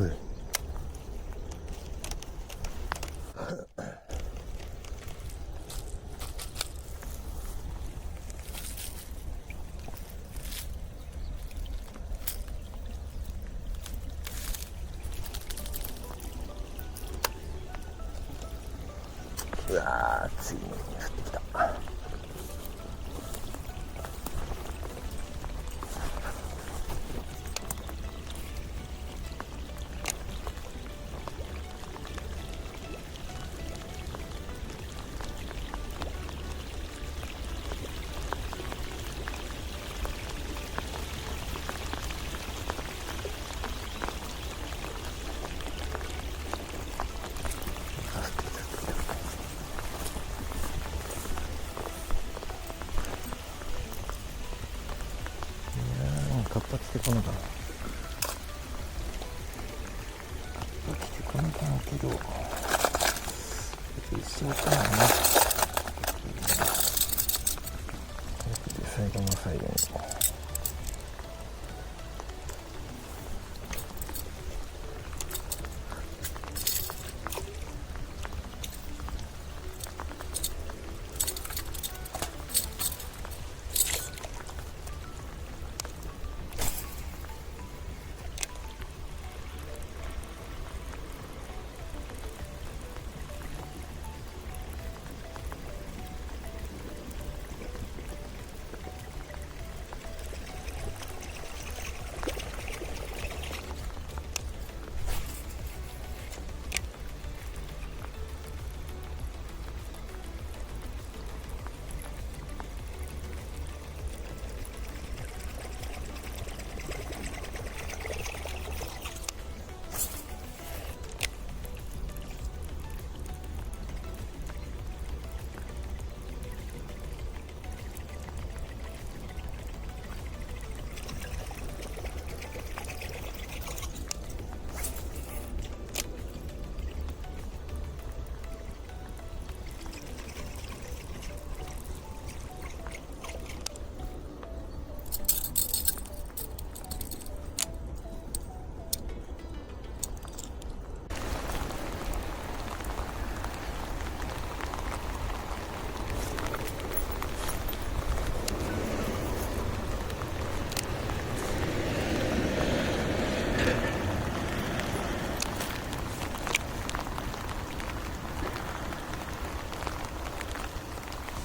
うわー、ついに降ってきた。カッパ来てこなかな。カッパ来てこなかなけど、一緒かな。最後の最後に。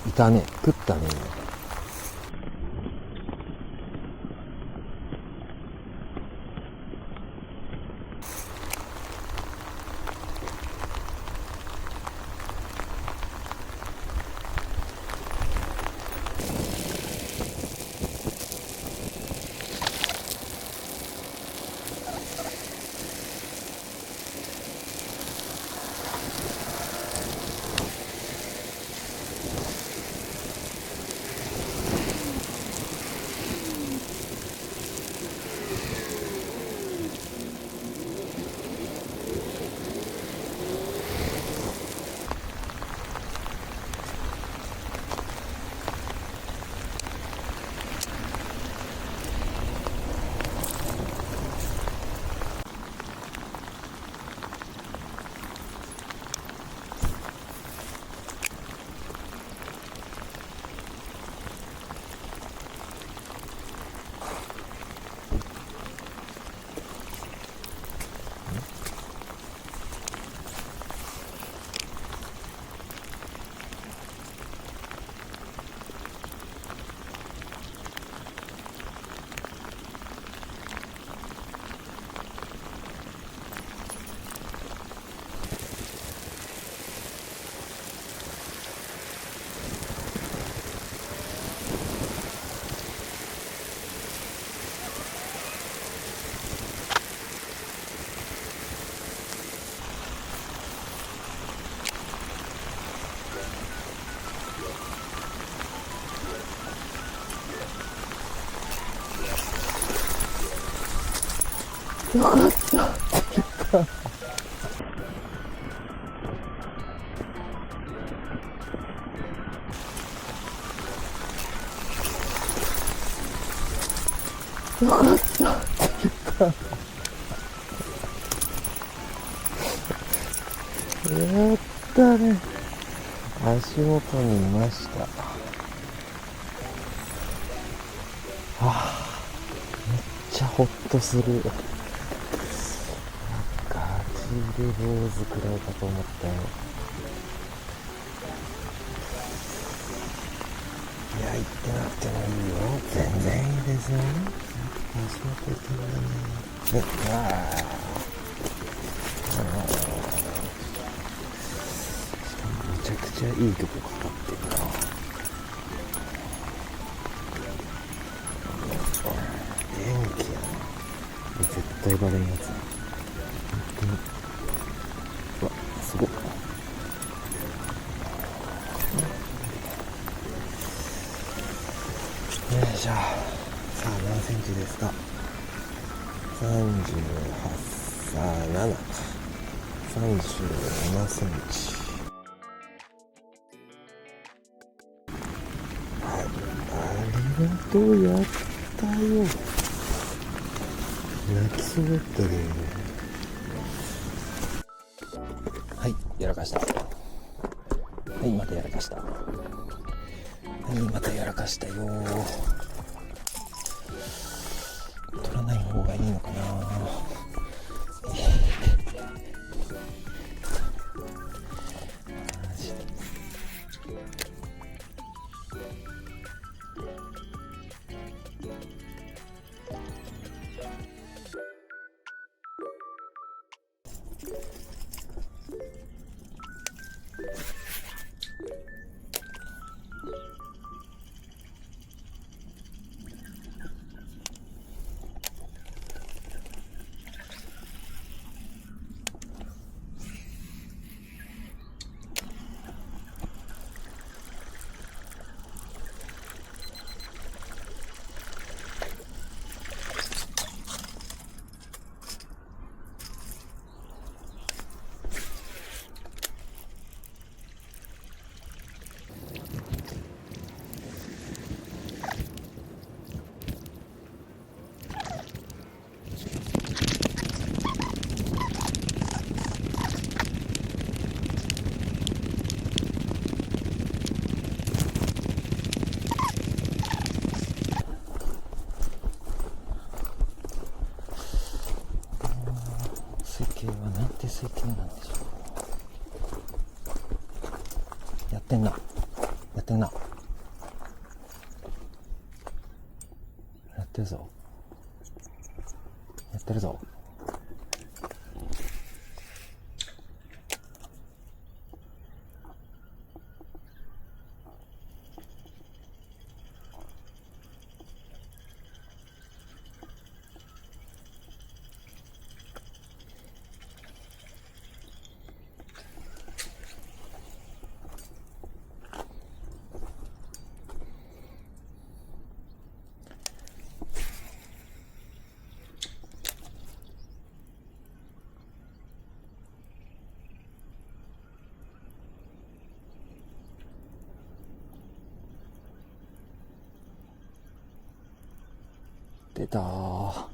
いたね、食ったね。よかった。よかった。やったね。足元にいました。めっちゃホッとする。ガチで坊主くらいかと思ったよ。いや、行ってなくてもいいよ。全然いいですよ。足元行ってんだね。めちゃくちゃいい曲かかってるな。元気やな。絶対バレんやつ。本当に。うわ、すごっ。よいしょ。さあ何センチですか。38、さあ7か。37センチ。はい、ありがとう。やったよ。泣きそうだったけどね。はい、やらかした。はい、またやらかした。はい、またやらかしたよ。取らない方がいいのかな。水形はなんて水形なんでしょう。やってんな。やってんな。やってるぞ。やってるぞ。出たー。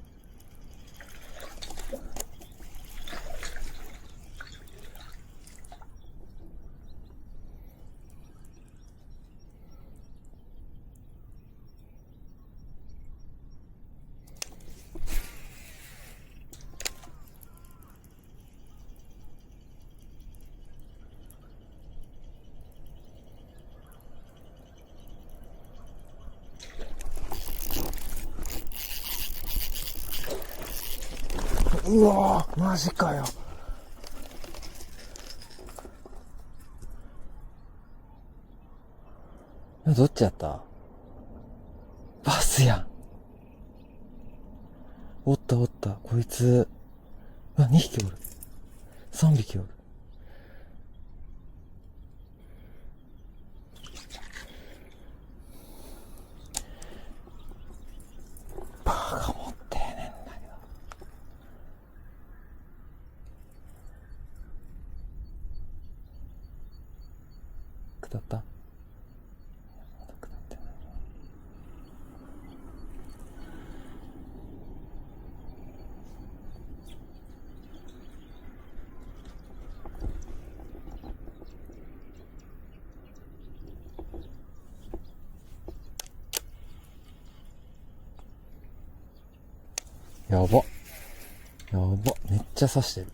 うわー、マジかよ。どっちやった？バスやん。おったおった、こいつ。うわ、2匹おる。3匹おる。バーが持ってねんだけど。下った？まだ下ってない。やば。やば。めっちゃ刺してる。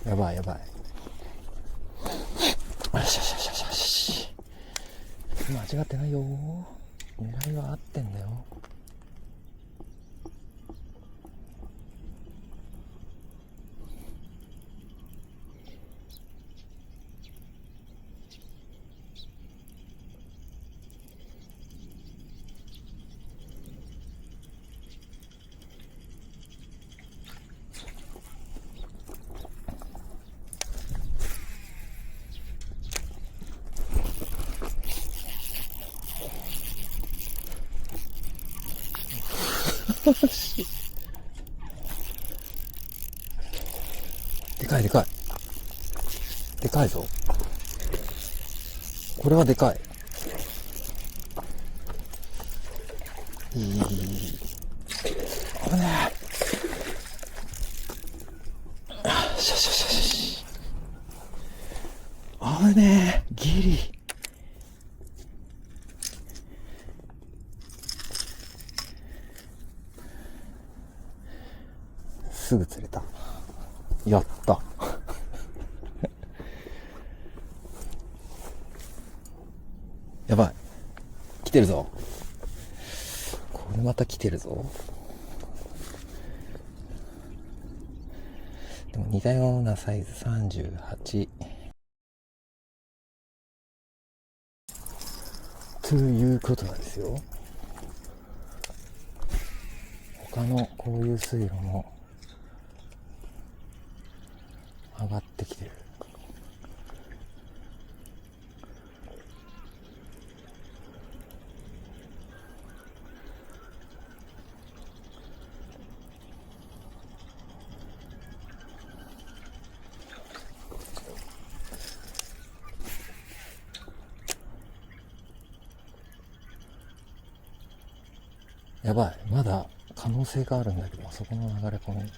やばいやばい。よしよしよしよしよし。間違ってないよ。狙いは合ってんだよ。でかいでかい。でかいぞ。これはでかい。危ねえ。しゃしゃしゃしゃ。危ねえ。ギリ。すぐ釣れた。やった。やばい。来てるぞ。これまた来てるぞ。でも似たようなサイズ38。ということなんですよ。他のこういう水路も上がってきてる。やばい。まだ可能性があるんだけど、そこの流れ込み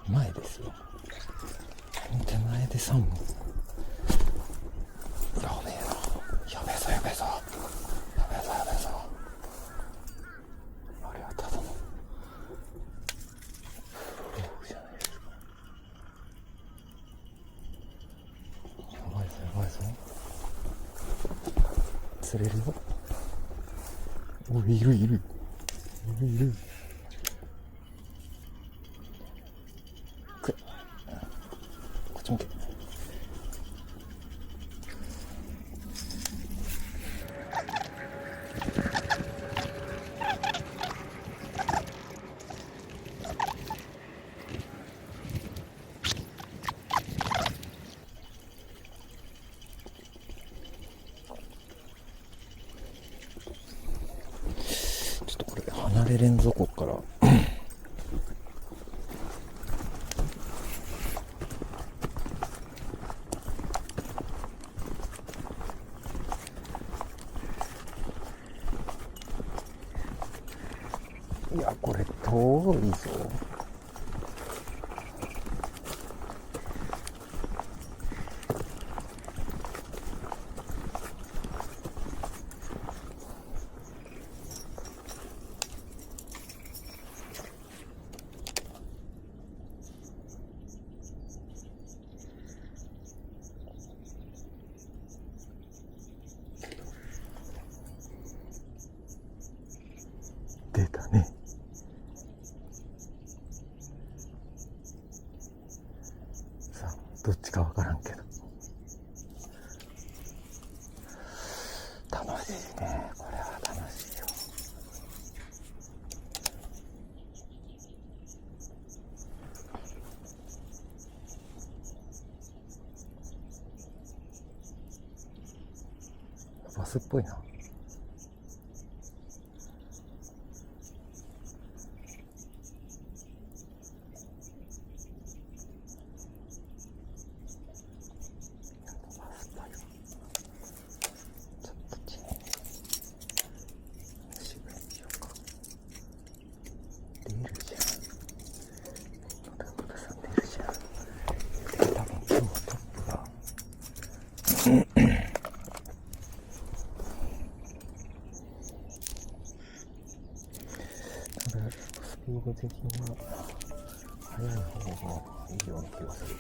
前ですよ。この手前で3本。やべえな。やべえぞやべえぞ。やべえぞやべえぞ。あれはただのフローじゃないですか。やばいぞやばいぞ。釣れるよ。おい、いるいるいる。こっち向け。ちょっとこれ離れれんぞ、こっから。いや、これ遠いぞ。出たね。さあ、どっちかわからんけど。楽しいね。これは楽しいよ。バスっぽいな。ちょっとれスピード的には速い方がいいような気がする。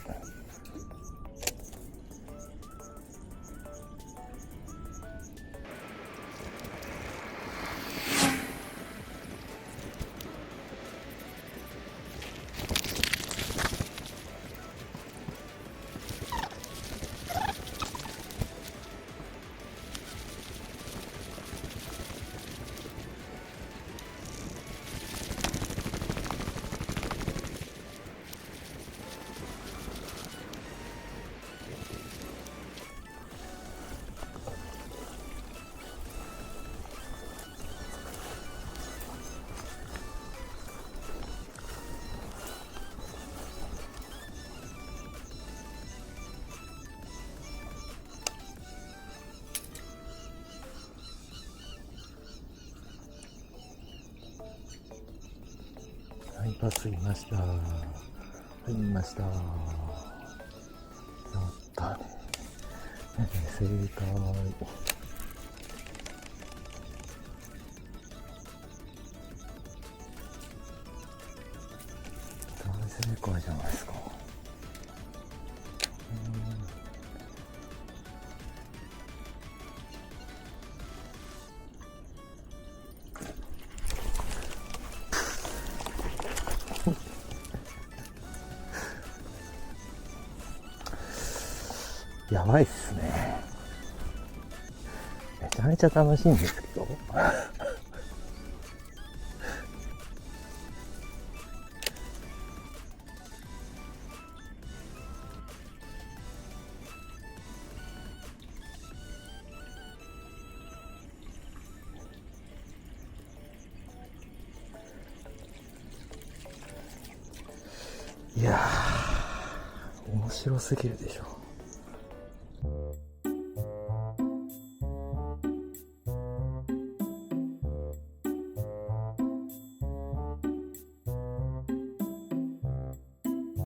はい、バスいました。はい、いました。やったね。正解。大正解じゃないですか。やばいっすね。めちゃめちゃ楽しいんですけど。いやー、面白すぎるでしょ。